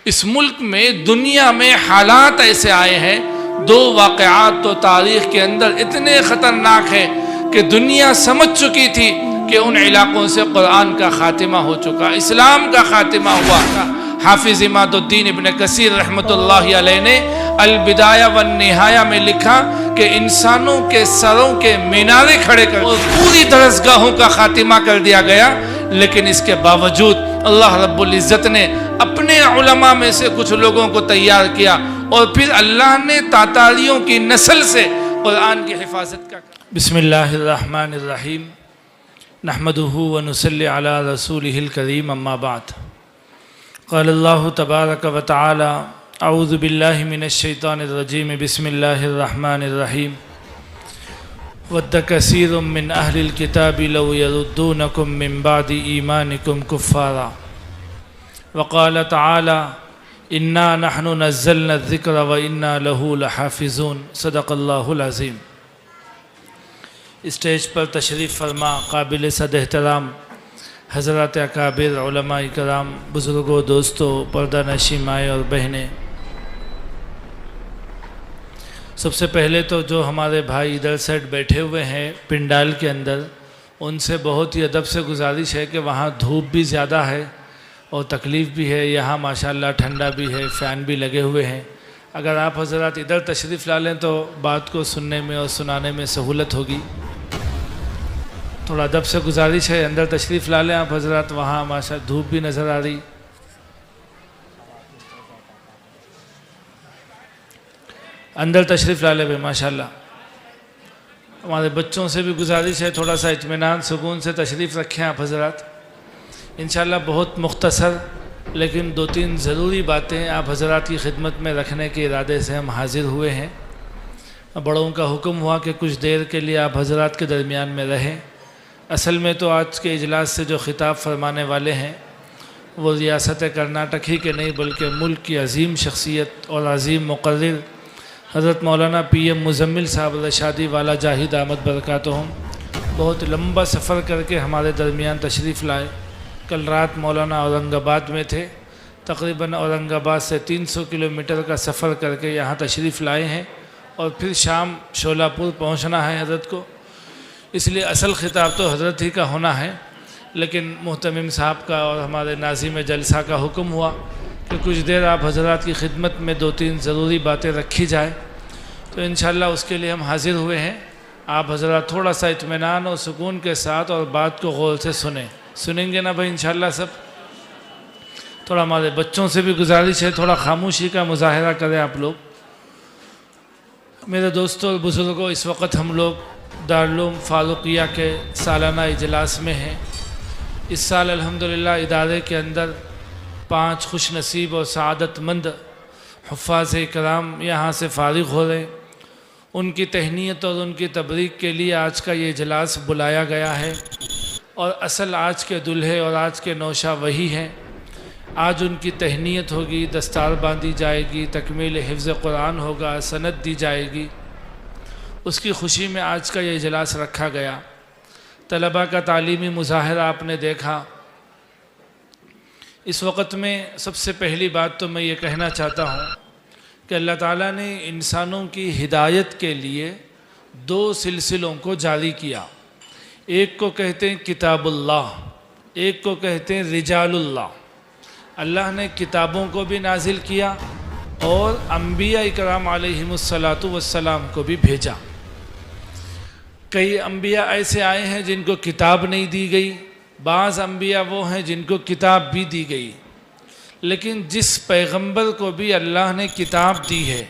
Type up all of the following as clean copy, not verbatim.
اس ملک میں دنیا میں حالات ایسے آئے ہیں، دو واقعات تو تاریخ کے اندر اتنے خطرناک ہیں کہ دنیا سمجھ چکی تھی کہ ان علاقوں سے قرآن کا خاتمہ ہو چکا، اسلام کا خاتمہ ہوا۔ حافظ عماد الدین ابن کثیر رحمۃ اللہ علیہ نے البدایہ والنہایہ میں لکھا کہ انسانوں کے سروں کے مینارے کھڑے کر اور پوری درسگاہوں کا خاتمہ کر دیا گیا، لیکن اس کے باوجود اللہ رب العزت نے اپنے علماء میں سے کچھ لوگوں کو تیار کیا، اور پھر اللہ نے تاتاریوں کی نسل سے قرآن کی حفاظت کا۔ بسم اللہ الرحمن الرحیم، نحمدہ ونصلی علی رسولہ الکریم، اما بعد۔ قال اللہ تبارک و تعالی اعوذ باللہ من الشیطان الرجیم، بسم اللہ الرحمن الرحیم۔ ود کثیر من اہل الکتاب لو یردونکم من بعد ایمانکم کفارا، وقال تعالی انا نحن نزلنا الذکر وانا لہ لحافظون، صدق اللہ العظیم۔ اسٹیج پر تشریف فرما قابل صد احترام حضرات اکابر علماء کرام، بزرگوں، دوستوں، پردہ نشین مائیں اور بہنیں، سب سے پہلے تو جو ہمارے بھائی ادھر سائڈ بیٹھے ہوئے ہیں پنڈال کے اندر، ان سے بہت ہی ادب سے گزارش ہے کہ وہاں دھوپ بھی زیادہ ہے اور تکلیف بھی ہے، یہاں ماشاءاللہ ٹھنڈا بھی ہے، فین بھی لگے ہوئے ہیں۔ اگر آپ حضرات ادھر تشریف لا لیں تو بات کو سننے میں اور سنانے میں سہولت ہوگی۔ تھوڑا ادب سے گزارش ہے، اندر تشریف لا لیں آپ حضرات، وہاں ماشاءاللہ دھوپ بھی نظر آ رہی۔ اندر تشریف لا لے بھائی ماشاءاللہ۔ ہمارے بچوں سے بھی گزارش ہے تھوڑا سا اطمینان سکون سے تشریف رکھیں آپ حضرات۔ انشاءاللہ بہت مختصر لیکن دو تین ضروری باتیں آپ حضرات کی خدمت میں رکھنے کے ارادے سے ہم حاضر ہوئے ہیں۔ بڑوں کا حکم ہوا کہ کچھ دیر کے لیے آپ حضرات کے درمیان میں رہیں۔ اصل میں تو آج کے اجلاس سے جو خطاب فرمانے والے ہیں وہ ریاست کرناٹک ہی کے نہیں بلکہ ملک کی عظیم شخصیت اور عظیم مقرر حضرت مولانا پی ایم مزمل صاحب رشادی والا جاہد آمد برکاتہم بہت لمبا سفر کر کے ہمارے درمیان تشریف لائے۔ کل رات مولانا اورنگ آباد میں تھے، تقریباً اورنگ آباد سے 300 کلومیٹر کا سفر کر کے یہاں تشریف لائے ہیں، اور پھر شام شولہ پور پہنچنا ہے حضرت کو، اس لیے اصل خطاب تو حضرت ہی کا ہونا ہے، لیکن محتمم صاحب کا اور ہمارے ناظم جلسہ کا حکم ہوا کہ کچھ دیر آپ حضرات کی خدمت میں دو تین ضروری باتیں رکھی جائیں، تو انشاءاللہ اس کے لیے ہم حاضر ہوئے ہیں۔ آپ حضرات تھوڑا سا اطمینان اور سکون کے ساتھ اور بات کو غور سے سنیں گے نا بھائی انشاءاللہ سب؟ تھوڑا ہمارے بچوں سے بھی گزارش ہے تھوڑا خاموشی کا مظاہرہ کریں آپ لوگ۔ میرے دوستوں اور بزرگوں، اس وقت ہم لوگ دارالعلوم فاروقیہ کے سالانہ اجلاس میں ہیں۔ اس سال الحمدللہ ادارے کے اندر 5 خوش نصیب اور سعادت مند حفاظ کرام یہاں سے فارغ ہو رہے ہیں۔ ان کی تہنیت اور ان کی تبریک کے لیے آج کا یہ اجلاس بلایا گیا ہے، اور اصل آج کے دلہے اور آج کے نوشہ وہی ہیں۔ آج ان کی تہنیت ہوگی، دستار باندھی جائے گی، تکمیل حفظ قرآن ہوگا، سند دی جائے گی، اس کی خوشی میں آج کا یہ اجلاس رکھا گیا۔ طلباء کا تعلیمی مظاہرہ آپ نے دیکھا۔ اس وقت میں سب سے پہلی بات تو میں یہ کہنا چاہتا ہوں کہ اللہ تعالیٰ نے انسانوں کی ہدایت کے لیے 2 سلسلوں کو جاری کیا، ایک کو کہتے ہیں کتاب اللہ، ایک کو کہتے ہیں رجال اللہ۔ اللہ نے کتابوں کو بھی نازل کیا اور انبیاء اکرام علیہم الصلاۃ کو بھی بھیجا۔ کئی انبیاء ایسے آئے ہیں جن کو کتاب نہیں دی گئی، بعض انبیاء وہ ہیں جن کو کتاب بھی دی گئی، لیکن جس پیغمبر کو بھی اللہ نے کتاب دی ہے،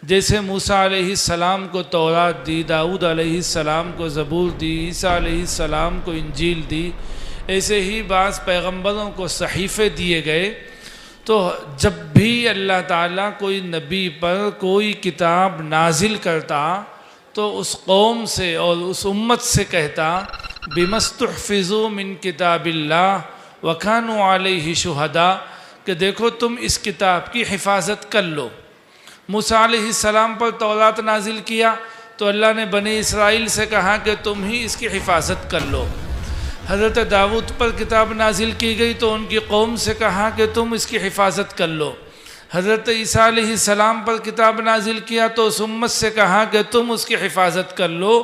جیسے موسیٰ علیہ السلام کو تورات دی، داؤد علیہ السلام کو زبور دی، عیسیٰ علیہ السلام کو انجیل دی، ایسے ہی بعض پیغمبروں کو صحیفے دیے گئے۔ تو جب بھی اللہ تعالیٰ کوئی نبی پر کوئی کتاب نازل کرتا تو اس قوم سے اور اس امت سے کہتا بِمَا اسْتُحْفِظُوا مِن کتاب اللہ وَكَانُوا عَلَيْهِ شُهَدَاء، کہ دیکھو تم اس کتاب کی حفاظت کر لو۔ موسیٰ علیہ السلام پر تورات نازل کیا تو اللہ نے بنی اسرائیل سے کہا کہ تم ہی اس کی حفاظت کر لو۔ حضرت داؤد پر کتاب نازل کی گئی تو ان کی قوم سے کہا کہ تم اس کی حفاظت کر لو. حضرت عیسیٰ علیہ السلام پر کتاب نازل کیا تو اس امت سے کہا کہ تم اس کی حفاظت کر لو.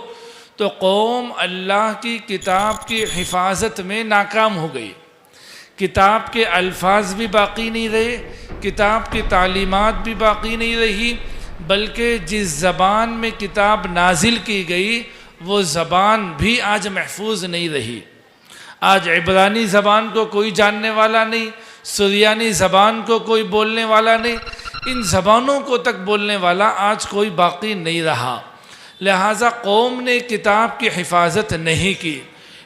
تو قوم اللہ کی کتاب کی حفاظت میں ناکام ہو گئی. کتاب کے الفاظ بھی باقی نہیں رہے، کتاب کی تعلیمات بھی باقی نہیں رہی، بلکہ جس زبان میں کتاب نازل کی گئی وہ زبان بھی آج محفوظ نہیں رہی. آج عبرانی زبان کو کوئی جاننے والا نہیں، سریانی زبان کو کوئی بولنے والا نہیں، ان زبانوں کو تک بولنے والا آج کوئی باقی نہیں رہا. لہٰذا قوم نے کتاب کی حفاظت نہیں کی.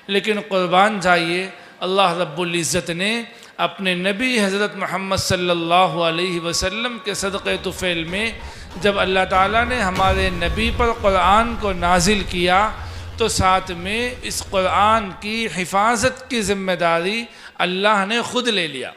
لیکن قربان جائیے، اللہ رب العزت نے اپنے نبی حضرت محمد صلی اللہ علیہ وسلم کے صدقے طفیل میں جب اللہ تعالیٰ نے ہمارے نبی پر قرآن کو نازل کیا تو ساتھ میں اس قرآن کی حفاظت کی ذمہ داری اللہ نے خود لے لیا.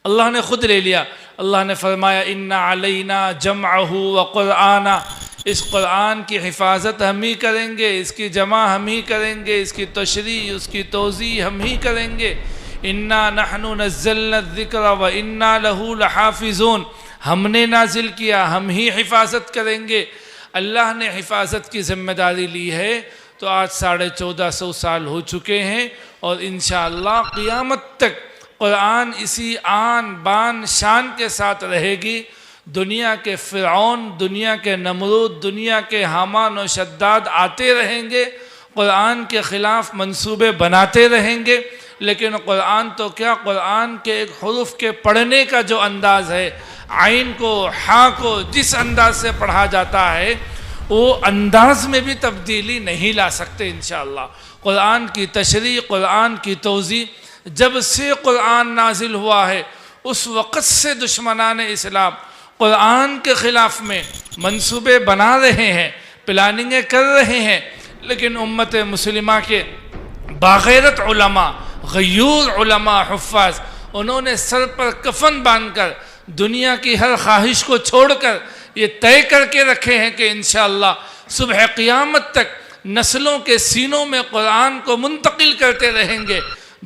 اللہ نے خود لے لیا. اللہ نے فرمایا ان علینا جمعہ وقرآنہ، اس قرآن کی حفاظت ہم ہی کریں گے، اس کی جمع ہم ہی کریں گے، اس کی تشریح، اس کی توضیح ہم ہی کریں گے. انا نحن نزلنا الذکر وانا لہ لحافظون، ہم نے نازل کیا، ہم ہی حفاظت کریں گے. اللہ نے حفاظت کی ذمہ داری لی ہے تو آج 1450 سال ہو چکے ہیں، اور انشاءاللہ قیامت تک قرآن اسی آن بان شان کے ساتھ رہے گی. دنیا کے فرعون، دنیا کے نمرود، دنیا کے حامان و شداد آتے رہیں گے، قرآن کے خلاف منصوبے بناتے رہیں گے، لیکن قرآن تو کیا، قرآن کے ایک حروف کے پڑھنے کا جو انداز ہے، عین کو ہاں کو جس انداز سے پڑھا جاتا ہے وہ انداز میں بھی تبدیلی نہیں لا سکتے انشاءاللہ. قرآن کی تشریح، قرآن کی توضیح، جب سے قرآن نازل ہوا ہے اس وقت سے دشمنان اسلام قرآن کے خلاف میں منصوبے بنا رہے ہیں، پلاننگیں کر رہے ہیں. لیکن امت مسلمہ کے باغیرت علماء، غیور علماء، حفاظ، انہوں نے سر پر کفن باندھ کر دنیا کی ہر خواہش کو چھوڑ کر یہ طے کر کے رکھے ہیں کہ انشاءاللہ صبح قیامت تک نسلوں کے سینوں میں قرآن کو منتقل کرتے رہیں گے.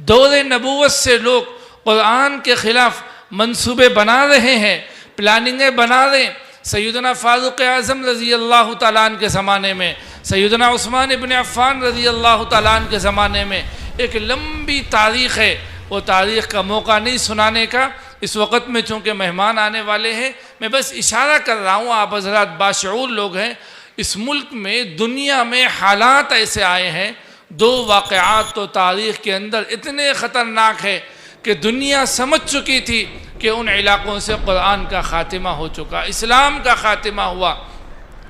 دور نبوت سے لوگ قرآن کے خلاف منصوبے بنا رہے ہیں، پلاننگیں بنا رہے ہیں. سیدنا فاروق اعظم رضی اللہ تعالیٰ عنہ کے زمانے میں، سیدنا عثمان ابن عفان رضی اللہ تعالیٰ عنہ کے زمانے میں ایک لمبی تاریخ ہے. وہ تاریخ کا موقع نہیں سنانے کا اس وقت میں، چونکہ مہمان آنے والے ہیں. میں بس اشارہ کر رہا ہوں، آپ حضرات باشعور لوگ ہیں. اس ملک میں، دنیا میں حالات ایسے آئے ہیں، دو واقعات تو تاریخ کے اندر اتنے خطرناک ہے کہ دنیا سمجھ چکی تھی کہ ان علاقوں سے قرآن کا خاتمہ ہو چکا، اسلام کا خاتمہ ہوا.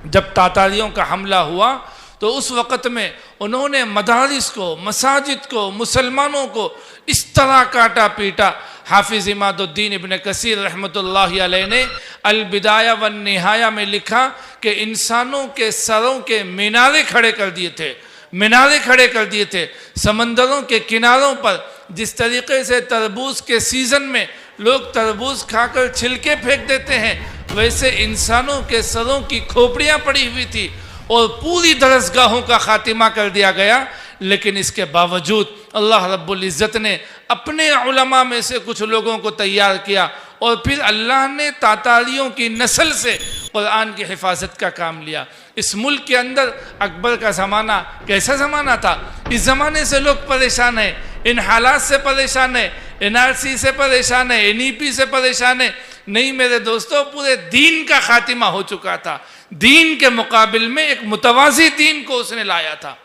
جب تاتاریوں کا حملہ ہوا تو اس وقت میں انہوں نے مدارس کو، مساجد کو، مسلمانوں کو اس طرح کاٹا پیٹا. حافظ عماد الدین ابن کثیر رحمۃ اللہ علیہ نے البدایہ والنہایہ میں لکھا کہ انسانوں کے سروں کے مینارے کھڑے کر دیے تھے، مینارے کھڑے کر دیے تھے. سمندروں کے کناروں پر جس طریقے سے تربوز کے سیزن میں لوگ تربوز کھا کر چھلکے پھینک دیتے ہیں، ویسے انسانوں کے سروں کی کھوپڑیاں پڑی ہوئی تھی اور پوری درسگاہوں کا خاتمہ کر دیا گیا. لیکن اس کے باوجود اللہ رب العزت نے اپنے علماء میں سے کچھ لوگوں کو تیار کیا اور پھر اللہ نے تاتاریوں کی نسل سے قرآن کی حفاظت کا کام لیا. اس ملک کے اندر اکبر کا زمانہ کیسا زمانہ تھا؟ اس زمانے سے لوگ پریشان ہیں، ان حالات سے پریشان ہیں، NRC سے پریشان ہیں، NEP سے پریشان ہیں. نہیں میرے دوستو، پورے دین کا خاتمہ ہو چکا تھا. دین کے مقابل میں ایک متوازی دین کو اس نے لایا تھا،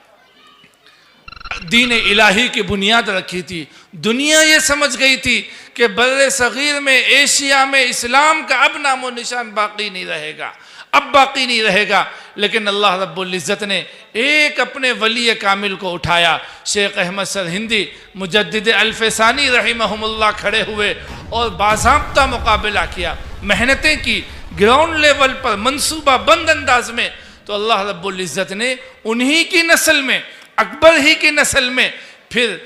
دین الہی کی بنیاد رکھی تھی. دنیا یہ سمجھ گئی تھی کہ بر صغیر میں، ایشیا میں اسلام کا اب نام و نشان باقی نہیں رہے گا، اب باقی نہیں رہے گا. لیکن اللہ رب العزت نے ایک اپنے ولی کامل کو اٹھایا. شیخ احمد سرہندی مجدد الف ثانی رحمہم اللہ کھڑے ہوئے اور باضابطہ مقابلہ کیا، محنتیں کی گراؤنڈ لیول پر منصوبہ بند انداز میں. تو اللہ رب العزت نے انہی کی نسل میں، اکبر ہی کی نسل میں، پھر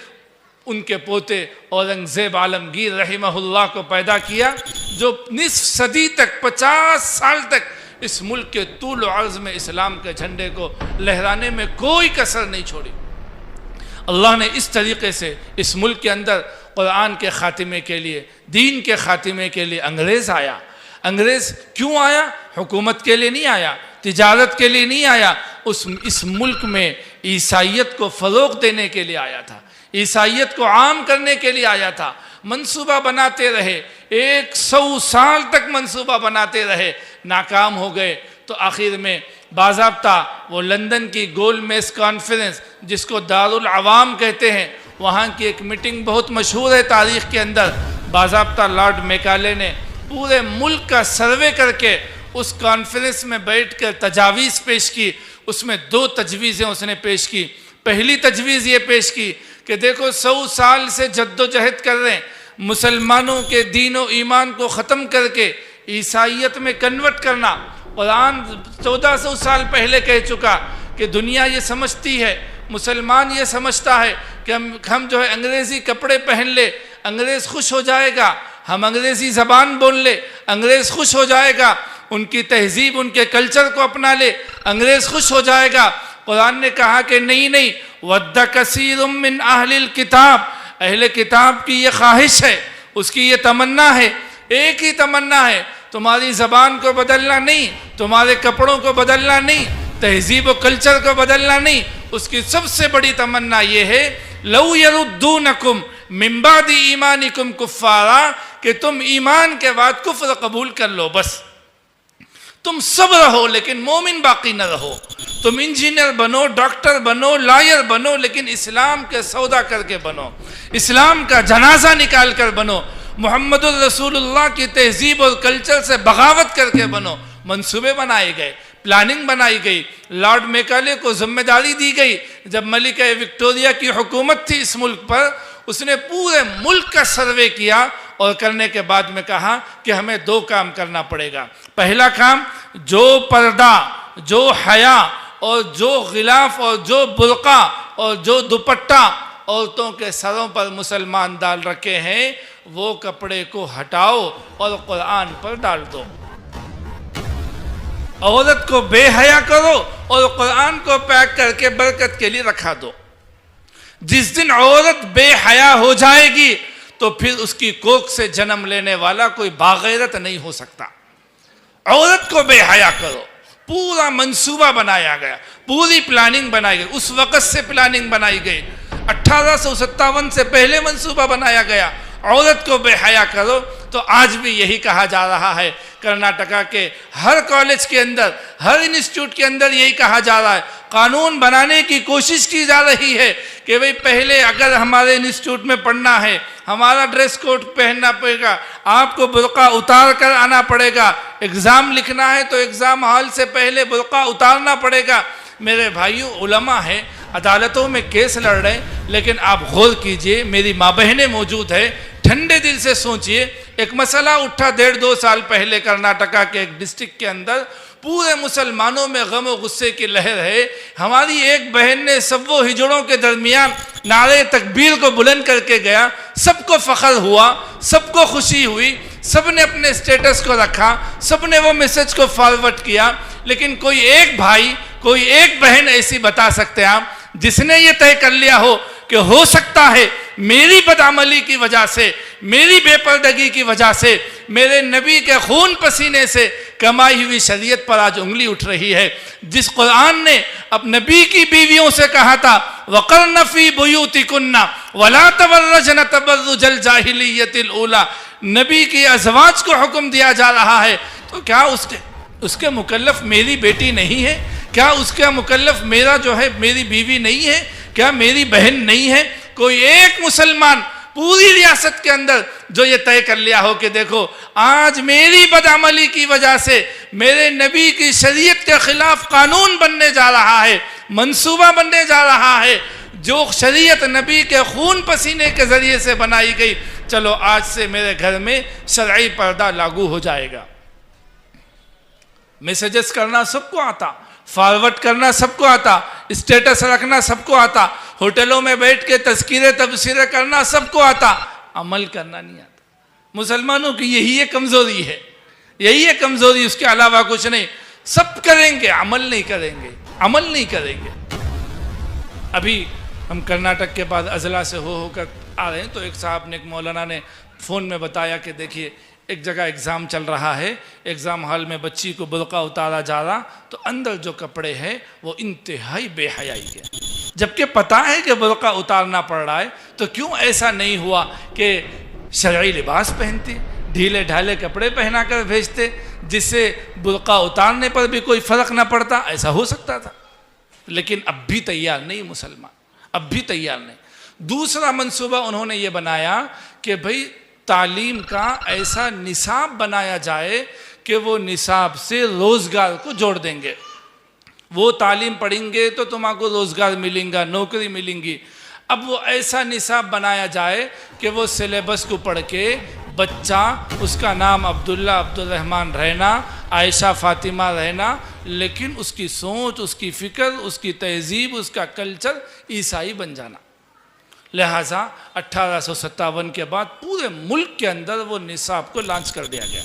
ان کے پوتے اورنگزیب عالمگیر رحمہ اللہ کو پیدا کیا، جو نصف صدی تک، 50 سال تک اس ملک کے طول و عرض میں اسلام کے جھنڈے کو لہرانے میں کوئی کسر نہیں چھوڑی. اللہ نے اس طریقے سے اس ملک کے اندر قرآن کے خاتمے کے لیے، دین کے خاتمے کے لیے انگریز آیا۔ انگریز کیوں آیا؟ حکومت کے لیے نہیں آیا، تجارت کے لیے نہیں آیا، اس ملک میں عیسائیت کو فروغ دینے کے لیے آیا تھا، عیسائیت کو عام کرنے کے لیے آیا تھا۔ منصوبہ بناتے رہے، 100 سال تک منصوبہ بناتے رہے، ناکام ہو گئے۔ تو آخر میں باضابطہ وہ لندن کی گول میز کانفرنس، جس کو دارالعوام کہتے ہیں، وہاں کی ایک میٹنگ بہت مشہور ہے تاریخ کے اندر۔ باضابطہ لارڈ میکالے نے پورے ملک کا سروے کر کے اس کانفرنس میں بیٹھ کر تجاویز پیش کی۔ اس میں 2 تجویزیں اس نے پیش کی۔ پہلی تجویز یہ پیش کی کہ دیکھو 100 سال سے جد و جہد کر رہے ہیں، مسلمانوں کے دین و ایمان کو ختم کر کے عیسائیت میں کنورٹ کرنا۔ قرآن 1400 سال پہلے کہہ چکا کہ دنیا یہ سمجھتی ہے، مسلمان یہ سمجھتا ہے کہ ہم جو ہے انگریزی کپڑے پہن لے انگریز خوش ہو جائے گا، ہم انگریزی زبان بول لے انگریز خوش ہو جائے گا، ان کی تہذیب ان کے کلچر کو اپنا لے انگریز خوش ہو جائے گا۔ قرآن نے کہا کہ نہیں، وَدَّ كَثِيرٌ مِّنْ أَهْلِ الْكِتَابِ، اہل کتاب کی یہ خواہش ہے، اس کی یہ تمنا ہے، ایک ہی تمنا ہے، تمہاری زبان کو بدلنا نہیں، تمہارے کپڑوں کو بدلنا نہیں، تہذیب و کلچر کو بدلنا نہیں، اس کی سب سے بڑی تمنا یہ ہے لَوْ يَرُدُّونَكُمْ مِن بَعْدِ ایمانکم کفارا، کہ تم ایمان کے بعد کفر قبول کر لو، بس تم سب رہو لیکن مومن باقی نہ رہو، تم انجینئر بنو، ڈاکٹر بنو، لائر بنو، لیکن اسلام کے سودا کر کے بنو، اسلام کا جنازہ نکال کر بنو، محمد الرسول اللہ کی تہذیب اور کلچر سے بغاوت کر کے بنو۔ منصوبے بنائے گئے، پلاننگ بنائی گئی، لارڈ میکالے کو ذمہ داری دی گئی۔ جب ملکہ وکٹوریہ کی حکومت تھی اس ملک پر، اس نے پورے ملک کا سروے کیا اور کرنے کے بعد میں کہا کہ ہمیں 2 کام کرنا پڑے گا۔ پہلا کام، جو پردہ، جو حیا اور جو غلاف اور جو برقع اور جو دوپٹہ عورتوں کے سروں پر مسلمان ڈال رکھے ہیں، وہ کپڑے کو ہٹاؤ اور قرآن پر ڈال دو۔ عورت کو بے حیا کرو اور قرآن کو پیک کر کے برکت کے لیے رکھا دو۔ جس دن عورت بے حیا ہو جائے گی تو پھر اس کی کوکھ سے جنم لینے والا کوئی باغیرت نہیں ہو سکتا۔ عورت کو بے حیا کرو، پورا منصوبہ بنایا گیا، پوری پلاننگ بنائی گئی، اس وقت سے پلاننگ بنائی گئی، 1857 سے پہلے منصوبہ بنایا گیا۔ عورت کو بے حیا کرو، تو آج بھی یہی کہا جا رہا ہے۔ کرناٹکا کے ہر کالج کے اندر، ہر انسٹیٹیوٹ کے اندر یہی کہا جا رہا ہے، قانون بنانے کی کوشش کی جا رہی ہے کہ بھئی پہلے اگر ہمارے انسٹیٹیوٹ میں پڑھنا ہے، ہمارا ڈریس کوڈ پہننا پڑے گا، آپ کو برقع اتار کر آنا پڑے گا، ایگزام لکھنا ہے تو ایگزام ہال سے پہلے برقع اتارنا پڑے گا۔ میرے بھائیو، علماء ہیں، عدالتوں میں کیس لڑ رہے ہیں، لیکن آپ غور کیجئے، میری ماں بہنیں موجود ہیں، ٹھنڈے دل سے سوچئے، ایک مسئلہ اٹھا 1.5-2 سال پہلے کرناٹکا کے ایک ڈسٹرکٹ کے اندر، پورے مسلمانوں میں غم و غصے کی لہر ہے۔ ہماری ایک بہن نے سب و ہجڑوں کے درمیان نعرے تکبیر کو بلند کر کے گیا، سب کو فخر ہوا، سب کو خوشی ہوئی، سب نے اپنے سٹیٹس کو رکھا، سب نے وہ میسج کو فارورڈ کیا، لیکن کوئی ایک بھائی، کوئی ایک بہن ایسی بتا سکتے ہیں آپ جس نے یہ طے کر لیا ہو کہ ہو سکتا ہے میری بدعملی کی وجہ سے، میری بے پردگی کی وجہ سے، میرے نبی کے خون پسینے سے کمائی ہوئی شریعت پر آج انگلی اٹھ رہی ہے۔ جس قرآن نے اب نبی کی بیویوں سے کہا تھا وَقَرْنَ فِي بُيُوتِكُنَّ وَلَا تَبَرَّجْنَ تَبَرُّجَ الْجَاهِلِيَّةِ الْأُولَى، نبی کی ازواج کو حکم دیا جا رہا ہے، تو کیا اس کے مکلف میری بیٹی نہیں ہے؟ کیا اس کا مکلف میرا جو ہے میری بیوی نہیں ہے؟ کیا میری بہن نہیں ہے؟ کوئی ایک مسلمان پوری ریاست کے اندر جو یہ طے کر لیا ہو کہ دیکھو آج میری بدعملی کی وجہ سے میرے نبی کی شریعت کے خلاف قانون بننے جا رہا ہے، منصوبہ بننے جا رہا ہے، جو شریعت نبی کے خون پسینے کے ذریعے سے بنائی گئی، چلو آج سے میرے گھر میں شرعی پردہ لاگو ہو جائے گا۔ میسیجز کرنا سب کو آتا، فارورڈ کرنا سب کو آتا، اسٹیٹس رکھنا سب کو آتا، ہوٹلوں میں بیٹھ کے تذکیرے تبصرے کرنا سب کو آتا، عمل کرنا نہیں آتا۔ مسلمانوں کی یہی ایک کمزوری ہے، یہی ایک کمزوری، اس کے علاوہ کچھ نہیں۔ سب کریں گے، عمل نہیں کریں گے، عمل نہیں کریں گے۔ ابھی ہم کرناٹک کے بعد اضلاع سے ہو کر آ رہے ہیں تو ایک صاحب نے، ایک مولانا نے فون میں بتایا کہ دیکھیے ایک جگہ ایگزام چل رہا ہے، ایگزام ہال میں بچی کو برقع اتارا جا رہا، تو اندر جو کپڑے ہیں وہ انتہائی بے حیائی کے، جبکہ پتہ ہے کہ برقع اتارنا پڑ رہا ہے، تو کیوں ایسا نہیں ہوا کہ شرعی لباس پہنتی، ڈھیلے ڈھالے کپڑے پہنا کر بھیجتے، جس سے برقع اتارنے پر بھی کوئی فرق نہ پڑتا؟ ایسا ہو سکتا تھا، لیکن اب بھی تیار نہیں مسلمان، اب بھی تیار نہیں۔ دوسرا منصوبہ انہوں نے یہ بنایا کہ بھئی تعلیم کا ایسا نصاب بنایا جائے کہ وہ نصاب سے روزگار کو جوڑ دیں گے، وہ تعلیم پڑھیں گے تو تم کو روزگار ملیں گا، نوکری ملیں گی۔ اب وہ ایسا نصاب بنایا جائے کہ وہ سلیبس کو پڑھ کے بچہ، اس کا نام عبداللہ عبد الرحمن رہنا، عائشہ فاطمہ رہنا، لیکن اس کی سوچ، اس کی فکر، اس کی تہذیب، اس کا کلچر عیسائی بن جانا۔ لہٰذا 1857 کے بعد پورے ملک کے اندر وہ نصاب کو لانچ کر دیا گیا۔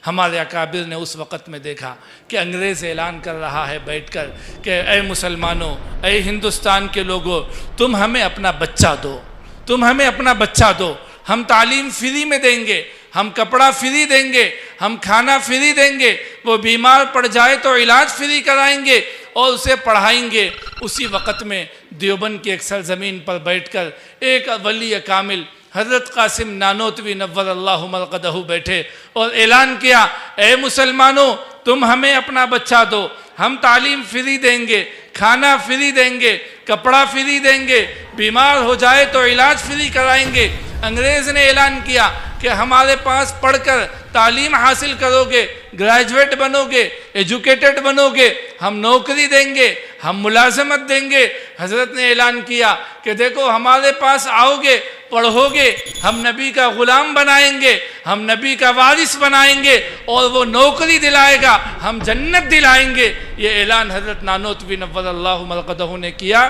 ہمارے اکابر نے اس وقت میں دیکھا کہ انگریز اعلان کر رہا ہے بیٹھ کر کہ اے مسلمانوں، اے ہندوستان کے لوگوں، تم ہمیں اپنا بچہ دو، تم ہمیں اپنا بچہ دو، ہم تعلیم فری میں دیں گے، ہم کپڑا فری دیں گے، ہم کھانا فری دیں گے، وہ بیمار پڑ جائے تو علاج فری کرائیں گے اور اسے پڑھائیں گے۔ اسی وقت میں دیوبند کی ایک سرزمین پر بیٹھ کر ایک ولی کامل حضرت قاسم نانوتوی نور اللہ مرقدہ بیٹھے اور اعلان کیا، اے مسلمانوں، تم ہمیں اپنا بچہ دو، ہم تعلیم فری دیں گے، کھانا فری دیں گے، کپڑا فری دیں گے، بیمار ہو جائے تو علاج فری کرائیں گے۔ انگریز نے اعلان کیا کہ ہمارے پاس پڑھ کر تعلیم حاصل کرو گے، گریجویٹ بنو گے، ایجوکیٹڈ بنو گے، ہم نوکری دیں گے، ہم ملازمت دیں گے۔ حضرت نے اعلان کیا کہ دیکھو ہمارے پاس آؤ گے، پڑھو گے، ہم نبی کا غلام بنائیں گے، ہم نبی کا وارث بنائیں گے، اور وہ نوکری دلائے گا، ہم جنت دلائیں گے۔ یہ اعلان حضرت نانوتوی نور اللہ مرقدہ نے کیا۔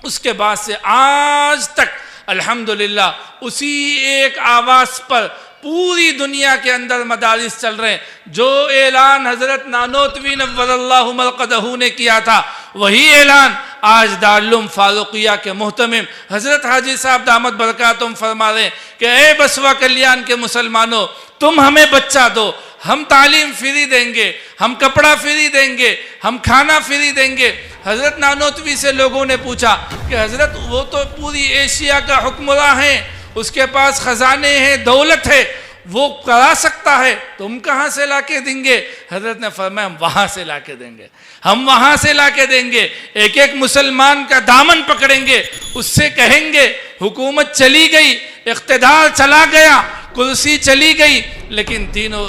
اس کے بعد سے آج تک الحمدللہ اسی ایک آواز پر پوری دنیا کے اندر مدارس چل رہے ہیں۔ جو اعلان حضرت نانوتوی نور اللہ مرقدہ نے کیا تھا، وہی اعلان آج دارالعلوم فاروقیہ کے محتمم حضرت حاجی صاحب دامت برکاتہم فرما رہے ہیں کہ اے بسوا کلیان کے مسلمانوں، تم ہمیں بچہ دو، ہم تعلیم فری دیں گے، ہم کپڑا فری دیں گے، ہم کھانا فری دیں گے۔ حضرت نانوتوی سے لوگوں نے پوچھا کہ حضرت وہ تو پوری ایشیا کا حکمراں ہیں، اس کے پاس خزانے ہیں، دولت ہے، وہ کرا سکتا ہے، تم کہاں سے لا کے دیں گے؟ حضرت نے فرمایا ہم وہاں سے لا کے دیں گے، ہم وہاں سے لا کے دیں گے۔ ایک ایک مسلمان کا دامن پکڑیں گے، اس سے کہیں گے حکومت چلی گئی، اقتدار چلا گیا، کرسی چلی گئی، لیکن دین و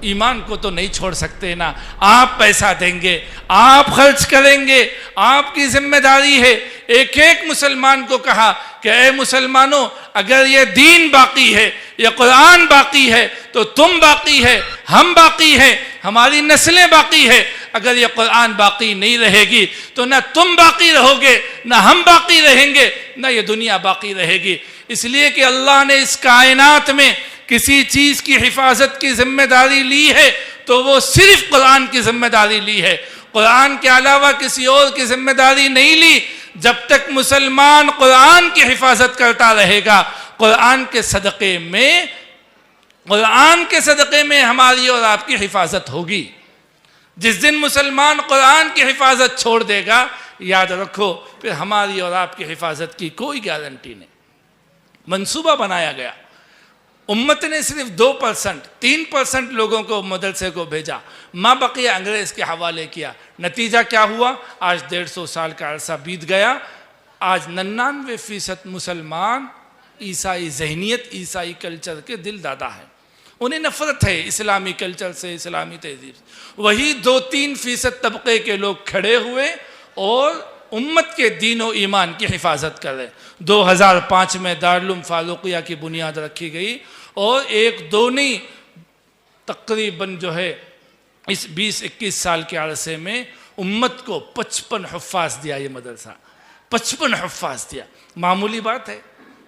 ایمان کو تو نہیں چھوڑ سکتے نا، آپ پیسہ دیں گے، آپ خرچ کریں گے، آپ کی ذمہ داری ہے۔ ایک ایک مسلمان کو کہا کہ اے مسلمانوں، اگر یہ دین باقی ہے، یہ قرآن باقی ہے، تو تم باقی ہے، ہم باقی ہے، ہماری نسلیں باقی ہے۔ اگر یہ قرآن باقی نہیں رہے گی تو نہ تم باقی رہو گے، نہ ہم باقی رہیں گے، نہ یہ دنیا باقی رہے گی۔ اس لیے کہ اللہ نے اس کائنات میں کسی چیز کی حفاظت کی ذمہ داری لی ہے تو وہ صرف قرآن کی ذمہ داری لی ہے، قرآن کے علاوہ کسی اور کی ذمہ داری نہیں لی۔ جب تک مسلمان قرآن کی حفاظت کرتا رہے گا، قرآن کے صدقے میں ہماری اور آپ کی حفاظت ہوگی۔ جس دن مسلمان قرآن کی حفاظت چھوڑ دے گا، یاد رکھو پھر ہماری اور آپ کی حفاظت کی کوئی گارنٹی نہیں۔ منصوبہ بنایا گیا، امت نے صرف 2%، 3% لوگوں کو مدرسے کو بھیجا، ماں بقیہ انگریز کے حوالے کیا۔ نتیجہ کیا ہوا؟ آج 150 سال کا عرصہ بیت گیا، آج 99% مسلمان عیسائی ذہنیت، عیسائی کلچر کے دل دادا ہیں، انہیں نفرت ہے اسلامی کلچر سے، اسلامی تہذیب سے۔ وہی 2-3% طبقے کے لوگ کھڑے ہوئے اور امت کے دین و ایمان کی حفاظت کر رہے۔ 2005 میں دارالعلوم فاروقیہ کی بنیاد رکھی گئی اور 1-2 نہیں، تقریباً جو ہے اس 20-21 سال کے عرصے میں امت کو 55 حفاظ دیا یہ مدرسہ، 55 حفاظ دیا۔ معمولی بات ہے،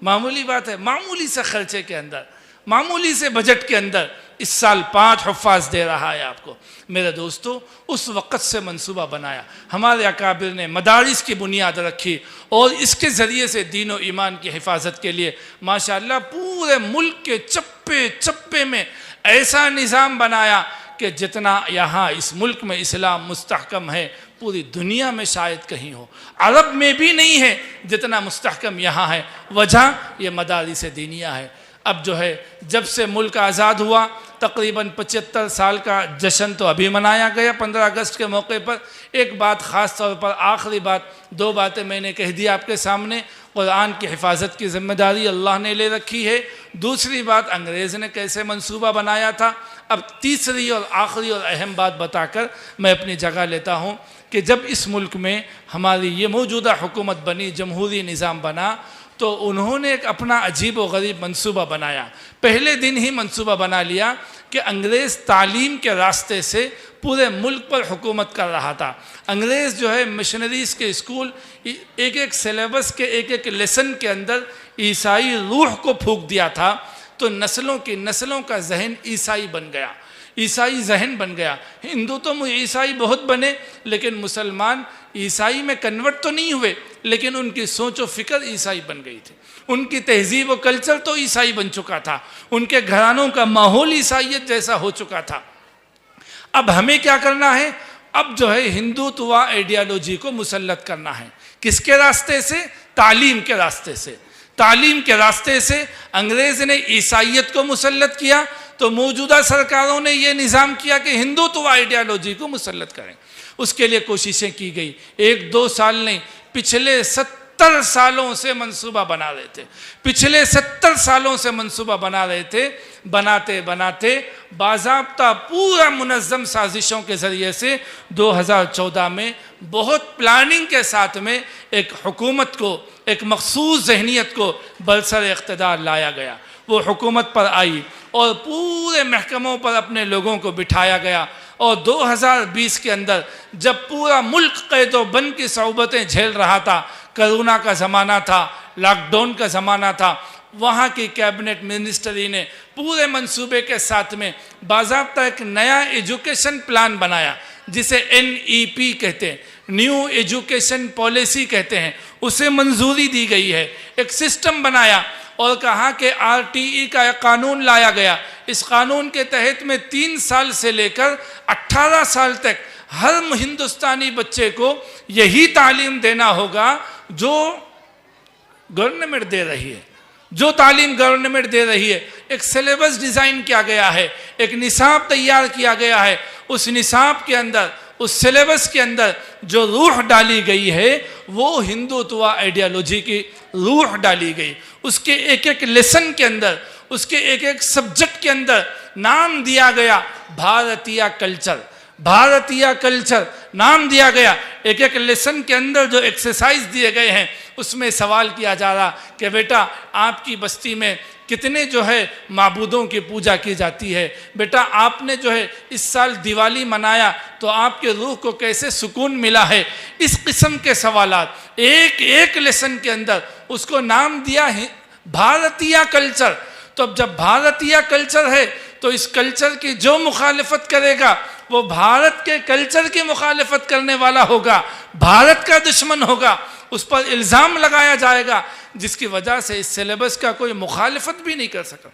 معمولی بات ہے، معمولی سے خرچے کے اندر، معمولی سے بجٹ کے اندر اس سال 5 حفاظ دے رہا ہے آپ کو۔ میرے دوستو، اس وقت سے منصوبہ بنایا، ہمارے اکابر نے مدارس کی بنیاد رکھی اور اس کے ذریعے سے دین و ایمان کی حفاظت کے لیے ماشاءاللہ پورے ملک کے چپے چپے میں ایسا نظام بنایا کہ جتنا یہاں اس ملک میں اسلام مستحکم ہے پوری دنیا میں شاید کہیں ہو، عرب میں بھی نہیں ہے جتنا مستحکم یہاں ہے۔ وجہ یہ مدارس دینیہ ہے۔ اب جو ہے جب سے ملک آزاد ہوا تقریباً 75 سال کا جشن تو ابھی منایا گیا 15 اگست کے موقع پر۔ ایک بات خاص طور پر، آخری بات، 2 باتیں میں نے کہہ دی آپ کے سامنے۔ قرآن کی حفاظت کی ذمہ داری اللہ نے لے رکھی ہے۔ دوسری بات، انگریز نے کیسے منصوبہ بنایا تھا۔ اب تیسری اور آخری اور اہم بات بتا کر میں اپنی جگہ لیتا ہوں کہ جب اس ملک میں ہماری یہ موجودہ حکومت بنی، جمہوری نظام بنا، تو انہوں نے ایک اپنا عجیب و غریب منصوبہ بنایا۔ پہلے دن ہی منصوبہ بنا لیا کہ انگریز تعلیم کے راستے سے پورے ملک پر حکومت کر رہا تھا۔ انگریز جو ہے مشنریز کے اسکول، ایک ایک سلیبس کے ایک ایک لیسن کے اندر عیسائی روح کو پھونک دیا تھا، تو نسلوں کی نسلوں کا ذہن عیسائی بن گیا، عیسائی ذہن بن گیا۔ ہندو تو عیسائی بہت بنے، لیکن مسلمان عیسائی میں کنورٹ تو نہیں ہوئے، لیکن ان کی سوچ و فکر عیسائی بن گئی تھی، ان کی تہذیب و کلچر تو عیسائی بن چکا تھا، ان کے گھرانوں کا ماحول عیسائیت جیسا ہو چکا تھا۔ اب ہمیں کیا کرنا ہے؟ اب جو ہے ہندوتوا آئیڈیالوجی کو مسلط کرنا ہے۔ کس کے راستے سے؟ تعلیم کے راستے سے۔ تعلیم کے راستے سے انگریز نے عیسائیت کو مسلط کیا، تو موجودہ سرکاروں نے یہ نظام کیا کہ ہندوتوا آئیڈیالوجی کو مسلط کریں۔ اس کے لیے کوششیں کی گئی، 1-2 سال نہیں، پچھلے 70 سالوں سے منصوبہ بنا رہے تھے، پچھلے 70 سالوں سے منصوبہ بنا رہے تھے۔ بناتے بناتے باضابطہ پورا منظم سازشوں کے ذریعے سے 2014 میں بہت پلاننگ کے ساتھ میں ایک حکومت کو، ایک مخصوص ذہنیت کو برسر اقتدار لایا گیا۔ وہ حکومت پر آئی اور پورے محکموں پر اپنے لوگوں کو بٹھایا گیا، اور 2020 کے اندر جب پورا ملک قید و بند کی صعوبتیں جھیل رہا تھا، کرونا کا زمانہ تھا، لاک ڈاؤن کا زمانہ تھا، وہاں کی کیبنٹ منسٹری نے پورے منصوبے کے ساتھ میں باضابطہ ایک نیا ایجوکیشن پلان بنایا، جسے NEP کہتے ہیں، نیو ایجوکیشن پالیسی کہتے ہیں، اسے منظوری دی گئی ہے۔ ایک سسٹم بنایا اور کہا کہ RTE کا ایک قانون لایا گیا۔ اس قانون کے تحت میں 3 سال سے لے کر 18 سال تک ہر ہندوستانی بچے کو یہی تعلیم دینا ہوگا جو گورنمنٹ دے رہی ہے، جو تعلیم گورنمنٹ دے رہی ہے۔ ایک سلیبس ڈیزائن کیا گیا ہے، ایک نصاب تیار کیا گیا ہے۔ اس نصاب کے اندر، اس سلیبس کے اندر جو روح ڈالی گئی ہے وہ ہندوتوا آئیڈیالوجی کی روح ڈالی گئی۔ اس کے ایک ایک لیسن کے اندر، اس کے ایک ایک سبجیکٹ کے اندر نام دیا گیا بھارتیہ کلچر، بھارتیہ کلچر نام دیا گیا۔ ایک ایک لیسن کے اندر جو ایکسرسائز دیے گئے ہیں اس میں سوال کیا جا رہا کہ بیٹا آپ کی بستی میں کتنے جو ہے معبودوں کی پوجا کی جاتی ہے، بیٹا آپ نے جو ہے اس سال دیوالی منایا تو آپ کے روح کو کیسے سکون ملا ہے۔ اس قسم کے سوالات ایک ایک لیسن کے اندر اس کو نام دیا ہے بھارتیہ کلچر۔ تو اب جب بھارتیہ کلچر ہے تو اس کلچر کی جو مخالفت کرے گا وہ بھارت کے کلچر کی مخالفت کرنے والا ہوگا، بھارت کا دشمن ہوگا، اس پر الزام لگایا جائے گا، جس کی وجہ سے اس سلیبس کا کوئی مخالفت بھی نہیں کر سکا،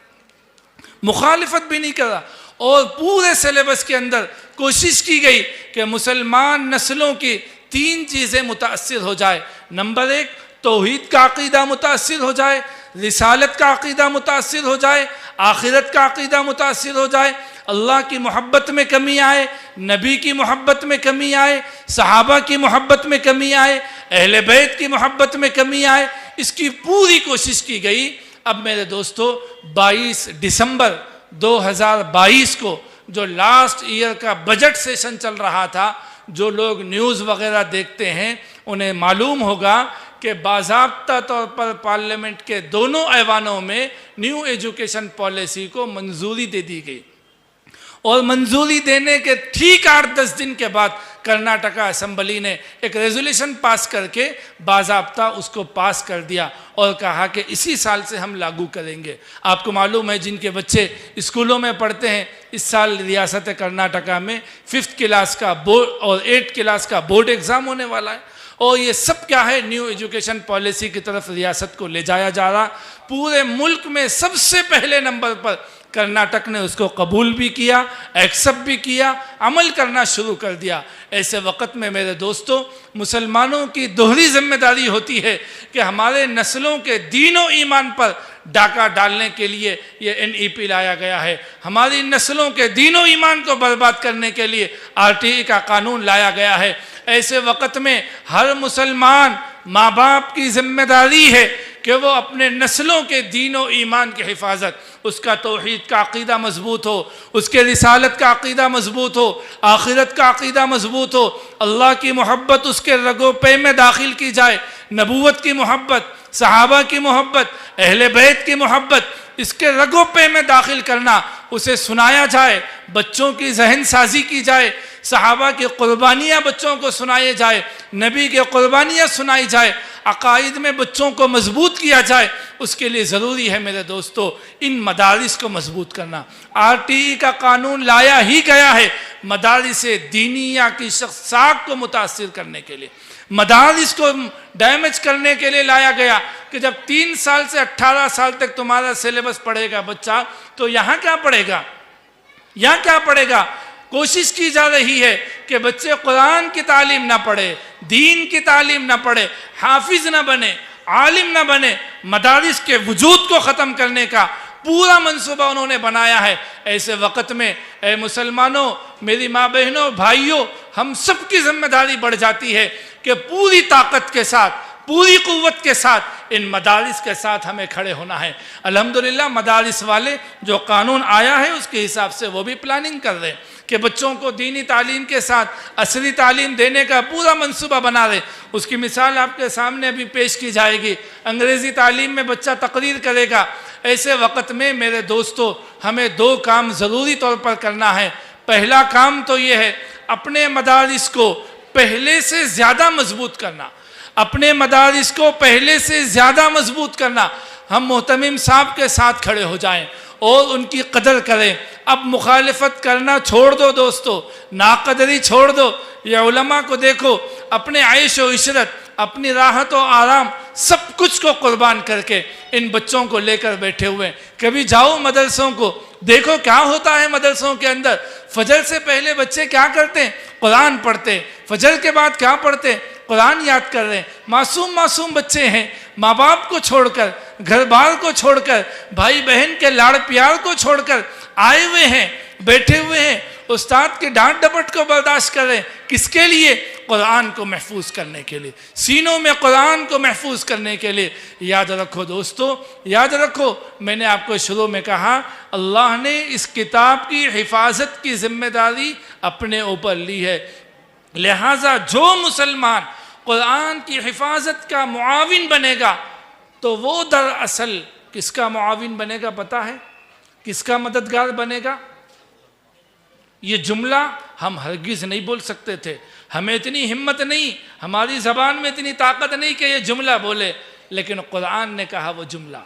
مخالفت بھی نہیں کرا۔ اور پورے سلیبس کے اندر کوشش کی گئی کہ مسلمان نسلوں کی 3 چیزیں متاثر ہو جائے۔ نمبر 1، توحید کا عقیدہ متاثر ہو جائے، رسالت کا عقیدہ متاثر ہو جائے، آخرت کا عقیدہ متاثر ہو جائے، اللہ کی محبت میں کمی آئے، نبی کی محبت میں کمی آئے، صحابہ کی محبت میں کمی آئے، اہل بیت کی محبت میں کمی آئے۔ اس کی پوری کوشش کی گئی۔ اب میرے دوستو 22 دسمبر 2022 کو جو لاسٹ ایئر کا بجٹ سیشن چل رہا تھا، جو لوگ نیوز وغیرہ دیکھتے ہیں انہیں معلوم ہوگا کہ باضابطہ طور پر پارلیمنٹ کے دونوں ایوانوں میں نیو ایجوکیشن پالیسی کو منظوری دے دی گئی، اور منظوری دینے کے ٹھیک 8-10 دن کے بعد کرناٹکا اسمبلی نے ایک ریزولیشن پاس کر کے باضابطہ اس کو پاس کر دیا اور کہا کہ اسی سال سے ہم لاگو کریں گے۔ آپ کو معلوم ہے جن کے بچے اسکولوں میں پڑھتے ہیں، اس سال ریاست کرناٹکا میں 5th کلاس کا بورڈ اور 8th کلاس کا بورڈ ایگزام ہونے والا ہے، اور یہ سب کیا ہے، نیو ایجوکیشن پالیسی کی طرف ریاست کو لے جایا جا رہا۔ پورے ملک میں سب سے پہلے نمبر پر کرناٹک نے اس کو قبول بھی کیا، ایکسپٹ بھی کیا، عمل کرنا شروع کر دیا۔ ایسے وقت میں میرے دوستو، مسلمانوں کی دوہری ذمہ داری ہوتی ہے کہ ہمارے نسلوں کے دین و ایمان پر ڈاکہ ڈالنے کے لیے یہ NEP لایا گیا ہے، ہماری نسلوں کے دین و ایمان کو برباد کرنے کے لیے RTE کا قانون لایا گیا ہے۔ ایسے وقت میں ہر مسلمان ماں باپ کی ذمہ داری ہے کہ وہ اپنے نسلوں کے دین و ایمان کی حفاظت، اس کا توحید کا عقیدہ مضبوط ہو، اس کے رسالت کا عقیدہ مضبوط ہو، آخرت کا عقیدہ مضبوط ہو، اللہ کی محبت اس کے رگو پے میں داخل کی جائے، نبوت کی محبت، صحابہ کی محبت، اہل بیت کی محبت اس کے رگو پے میں داخل کرنا، اسے سنایا جائے، بچوں کی ذہن سازی کی جائے، صحابہ کی قربانیاں بچوں کو سنائے جائے، نبی کی قربانیاں سنائی جائے، عقائد میں بچوں کو مضبوط کیا جائے۔ اس کے لیے ضروری ہے میرے دوستو ان مدارس کو مضبوط کرنا۔ RTE کا قانون لایا ہی گیا ہے مدارس دینیہ کی ساکھ کو متاثر کرنے کے لیے، مدارس کو ڈیمیج کرنے کے لیے لایا گیا کہ جب 3 سال سے 18 سال تک تمہارا سلیبس پڑھے گا بچہ تو یہاں کیا پڑھے گا، یہاں کیا پڑھے گا۔ کوشش کی جا رہی ہے کہ بچے قرآن کی تعلیم نہ پڑھے، دین کی تعلیم نہ پڑھے، حافظ نہ بنے، عالم نہ بنے، مدارس کے وجود کو ختم کرنے کا پورا منصوبہ انہوں نے بنایا ہے۔ ایسے وقت میں اے مسلمانوں، میری ماں بہنوں، بھائیوں، ہم سب کی ذمہ داری بڑھ جاتی ہے کہ پوری طاقت کے ساتھ، پوری قوت کے ساتھ ان مدارس کے ساتھ ہمیں کھڑے ہونا ہے۔ الحمدللہ مدارس والے جو قانون آیا ہے اس کے حساب سے وہ بھی پلاننگ کر رہے ہیں کہ بچوں کو دینی تعلیم کے ساتھ عصری تعلیم دینے کا پورا منصوبہ بنا رہے۔ اس کی مثال آپ کے سامنے ابھی پیش کی جائے گی، انگریزی تعلیم میں بچہ تقریر کرے گا۔ ایسے وقت میں میرے دوستو ہمیں 2 کام ضروری طور پر کرنا ہے۔ پہلا کام تو یہ ہے اپنے مدارس کو پہلے سے زیادہ مضبوط کرنا، اپنے مدارس کو پہلے سے زیادہ مضبوط کرنا۔ ہم محتمم صاحب کے ساتھ کھڑے ہو جائیں اور ان کی قدر کریں۔ اب مخالفت کرنا چھوڑ دو دوستو، ناقدری چھوڑ دو۔ یہ علماء کو دیکھو، اپنے عیش و عشرت، اپنی راحت و آرام سب کچھ کو قربان کر کے ان بچوں کو لے کر بیٹھے ہوئے۔ کبھی جاؤ مدرسوں کو، دیکھو کیا ہوتا ہے مدرسوں کے اندر۔ فجر سے پہلے بچے کیا کرتے ہیں؟ قرآن پڑھتے۔ فجر کے بعد کیا پڑھتے؟ قرآن یاد کر رہے ہیں۔ معصوم بچے ہیں، ماں باپ کو چھوڑ کر، گھر بار کو چھوڑ کر، بھائی بہن کے لاڑ پیار کو چھوڑ کر آئے ہوئے ہیں، بیٹھے ہوئے ہیں، استاد کے ڈانٹ ڈپٹ کو برداشت کر رہے ہیں۔ کس کے لیے؟ قرآن کو محفوظ کرنے کے لیے، سینوں میں قرآن کو محفوظ کرنے کے لیے۔ یاد رکھو دوستو، یاد رکھو، میں نے آپ کو شروع میں کہا اللہ نے اس کتاب کی حفاظت کی ذمہ داری اپنے اوپر لی ہے، لہٰذا جو مسلمان قرآن کی حفاظت کا معاون بنے گا تو وہ دراصل کس کا معاون بنے گا پتہ ہے؟ کس کا مددگار بنے گا؟ یہ جملہ ہم ہرگز نہیں بول سکتے تھے، ہمیں اتنی ہمت نہیں، ہماری زبان میں اتنی طاقت نہیں کہ یہ جملہ بولے، لیکن قرآن نے کہا وہ جملہ،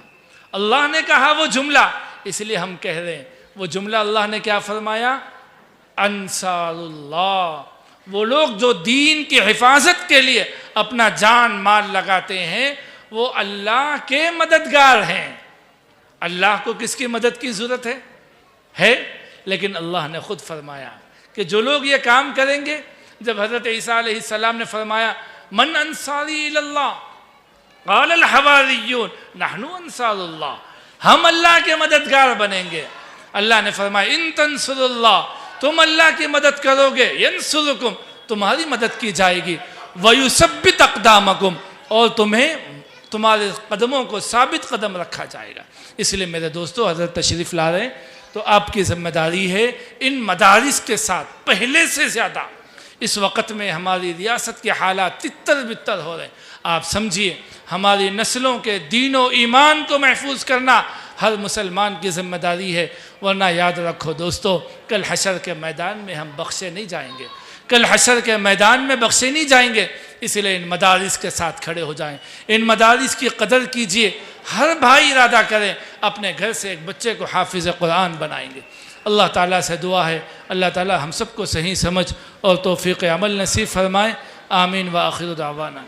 اللہ نے کہا وہ جملہ، اس لیے ہم کہہ رہے ہیں وہ جملہ۔ اللہ نے کیا فرمایا؟ انصار اللہ، وہ لوگ جو دین کی حفاظت کے لیے اپنا جان مال لگاتے ہیں وہ اللہ کے مددگار ہیں۔ اللہ کو کس کی مدد کی ضرورت ہے؟ لیکن اللہ نے خود فرمایا کہ جو لوگ یہ کام کریں گے، جب حضرت عیسیٰ علیہ السلام نے فرمایا من انصاری اللہ قال الحواریون نحن انصار اللہ، ہم اللہ کے مددگار بنیں گے۔ اللہ نے فرمایا ان تنصر اللہ، تم اللہ کی مدد کرو گے، ینصرکم، تمہاری مدد کی جائے گی، ویثبت اقدامکم، اور تمہیں تمہارے قدموں کو ثابت قدم رکھا جائے گا۔ اس لیے میرے دوستو حضرت تشریف لا رہے ہیں تو آپ کی ذمہ داری ہے ان مدارس کے ساتھ پہلے سے زیادہ۔ اس وقت میں ہماری ریاست کے حالات تتر بتر ہو رہے ہیں، آپ سمجھیے ہماری نسلوں کے دین و ایمان کو محفوظ کرنا ہر مسلمان کی ذمہ داری ہے، ورنہ یاد رکھو دوستو کل حشر کے میدان میں ہم بخشے نہیں جائیں گے۔ کل حشر کے میدان میں بخشے نہیں جائیں گے، اس لیے ان مدارس کے ساتھ کھڑے ہو جائیں، ان مدارس کی قدر کیجئے۔ ہر بھائی ارادہ کرے اپنے گھر سے ایک بچے کو حافظ قرآن بنائیں گے۔ اللہ تعالیٰ سے دعا ہے اللہ تعالیٰ ہم سب کو صحیح سمجھ اور توفیق عمل نصیب فرمائے، آمین وآخر دعوانا۔